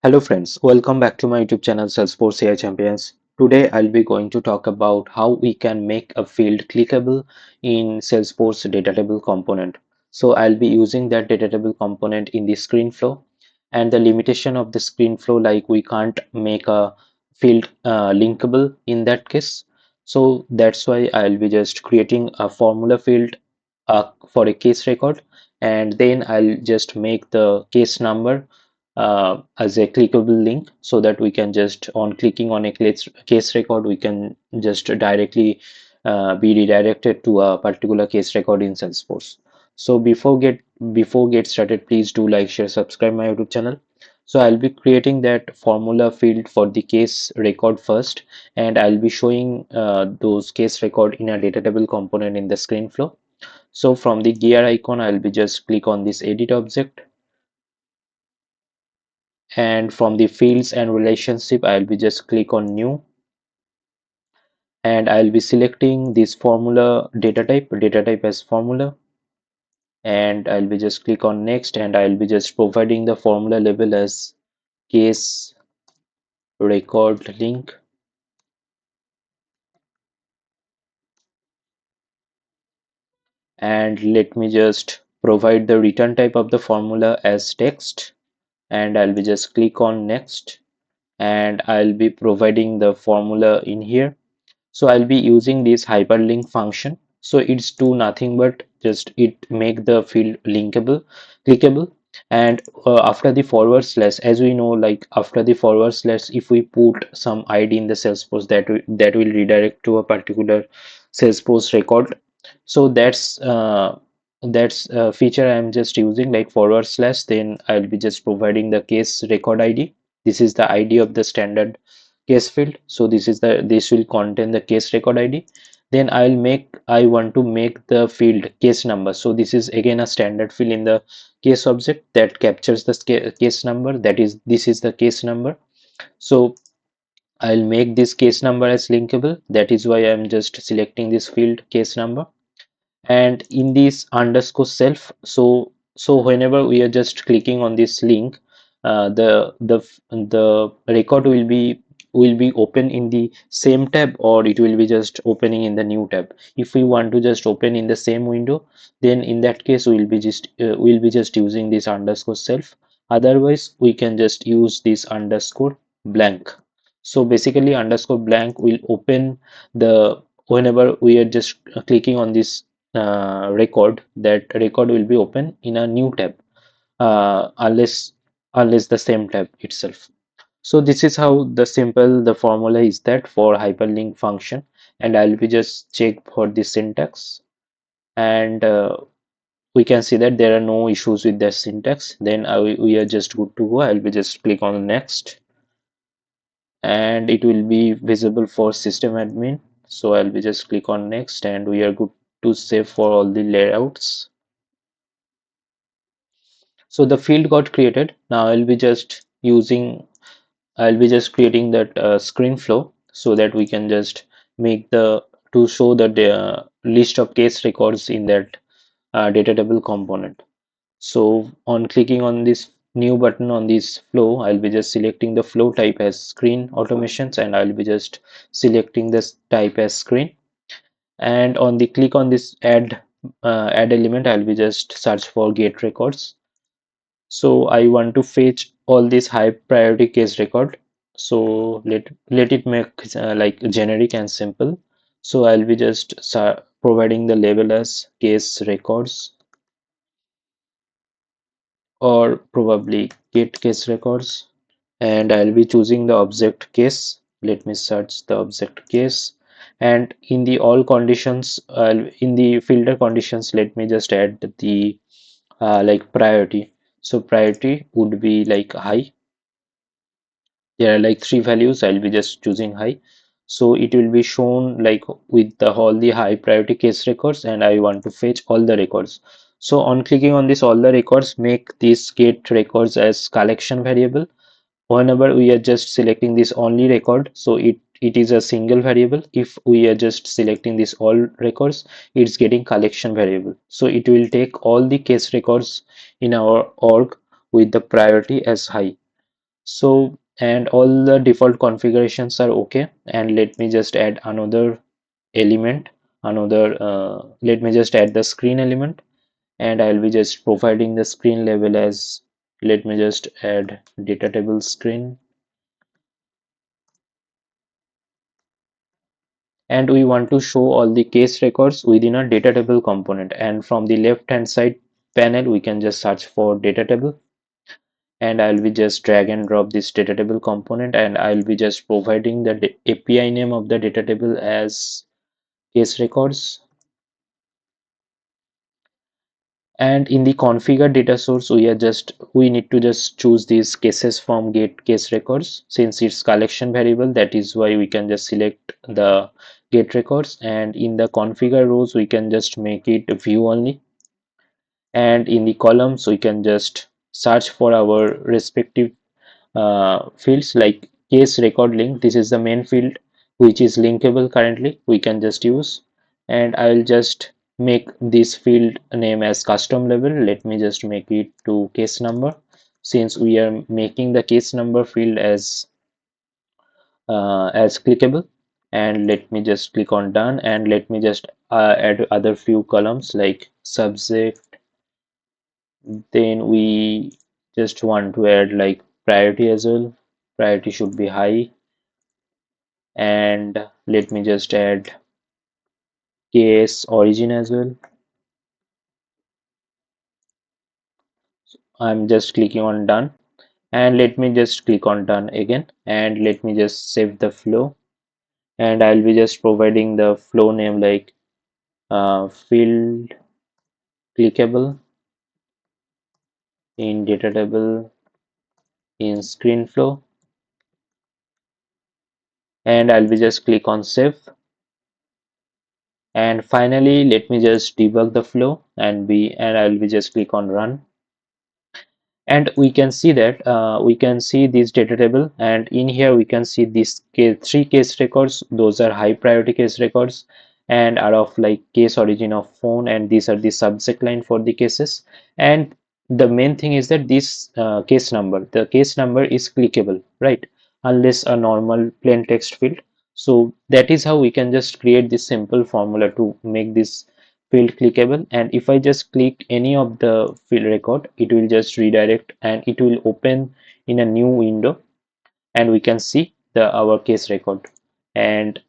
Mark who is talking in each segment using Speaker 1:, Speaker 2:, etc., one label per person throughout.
Speaker 1: Hello friends, welcome back to my YouTube channel Salesforce AI Champions. Today I'll be going to talk about how we can make a field clickable in Salesforce data table component. So I'll be using that data table component in the screen flow, and the limitation of the screen flow, like we can't make a field linkable in that case. So that's why I'll be just creating a formula field for a case record, and then I'll just make the case number as a clickable link, so that we can just on clicking on a case record we can just directly be redirected to a particular case record in Salesforce. So before get started, please do like, share, subscribe my YouTube channel. So I'll be creating that formula field for the case record first, and I'll be showing those case record in a data table component in the screen flow. So from the gear icon, I'll be just click on this edit object, and from the fields and relationship I'll be just click on new, and I'll be selecting this formula data type as formula, and I'll be just click on next, and I'll be just providing the formula label as case record link, and let me just provide the return type of the formula as text, and I'll be just click on next, and I'll be providing the formula in here. So I'll be using this hyperlink function. So it's do nothing but just it make the field clickable. And after the forward slash, as we know, like after the forward slash, if we put some ID in the Salesforce, that will redirect to a particular Salesforce record. So that's a feature I'm just using, like forward slash. Then I'll be just providing the case record ID. This is the ID of the standard case field. So this will contain the case record ID. Then I want to make the field case number. So this is again a standard field in the case object that captures the case number. This is the case number. So I'll make this case number as linkable. That is why I'm just selecting this field case number. And in this underscore self, so whenever we are just clicking on this link, the record will be open in the same tab, or it will be just opening in the new tab. If we want to just open in the same window, then in that case we'll be just using this underscore self. Otherwise we can just use this underscore blank. So basically underscore blank will open the whenever we are just clicking on this record, that record will be open in a new tab, unless the same tab itself. So this is how the formula is that for hyperlink function. And I'll be just check for the syntax, and we can see that there are no issues with the syntax. Then we are just good to go. I'll be just click on next, and it will be visible for system admin. So I'll be just click on next, and we are good to save for all the layouts. So the field got created. Now I'll be just creating that screen flow, so that we can just make the to show the list of case records in that data table component. So on clicking on this new button on this flow, I'll be just selecting the flow type as screen automations, and I'll be just selecting this type as screen. And on the click on this add element, I'll be just search for get records. So I want to fetch all these high priority case record. So let it make like generic and simple. So I'll be just providing the label as case records, or probably get case records, and I'll be choosing the object case. Let me search the object case, and in the all conditions, in the filter conditions, let me just add the like priority. So priority would be like high. There are like three values. I'll be just choosing high, so it will be shown like with all the high priority case records, and I want to fetch all the records. So on clicking on this all the records, make this get records as collection variable. Whenever we are just selecting this only record, so it is a single variable. If we are just selecting this all records, it's getting collection variable. So it will take all the case records in our org with the priority as high. So, and all the default configurations are okay. And let me just add another element, let me just add the screen element, and I'll be just providing the screen label as, let me just add data table screen. And we want to show all the case records within a data table component, and from the left hand side panel we can just search for data table, and I'll be just drag and drop this data table component, and I'll be just providing the API name of the data table as case records. And in the configure data source we need to just choose these cases from get case records. Since it's collection variable, that is why we can just select the get records, and in the configure rows we can just make it view only, and in the columns we can just search for our respective fields like case record link. This is the main field which is linkable currently, we can just use. And I'll just make this field name as custom label. Let me just make it to case number, since we are making the case number field as clickable. And let me just click on done, and let me just add other few columns like subject. Then we just want to add like priority as well. Priority should be high. And let me just add case origin as well. I'm just clicking on done, and let me just click on done again, and let me just save the flow, and I'll be just providing the flow name like field clickable in data table in screen flow, and I'll be just click on save. And finally let me just debug the flow and I'll be just click on run. And we can see that we can see this data table, and in here we can see these three case records. Those are high priority case records and are of like case origin of phone, and these are the subject line for the cases. And the main thing is that this the case number is clickable, right, unless a normal plain text field. So that is how we can just create this simple formula to make this field clickable. And if I just click any of the field record, it will just redirect and it will open in a new window, and we can see the our case record. And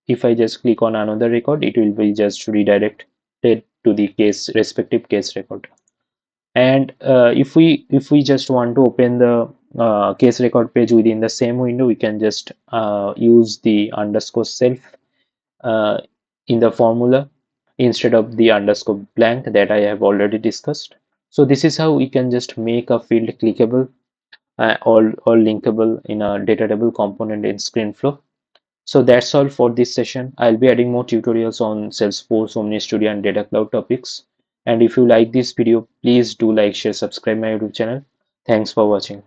Speaker 1: if I just click on another record, it will be just redirected to the case respective case record. And if we just want to open the case record page within the same window, we can just use the underscore self uh, in the formula instead of the underscore blank that I have already discussed. So this is how we can just make a field clickable or linkable in a data table component in ScreenFlow. So that's all for this session. I'll be adding more tutorials on Salesforce, Omni Studio, and Data Cloud topics. And if you like this video, please do like, share, subscribe my YouTube channel. Thanks for watching.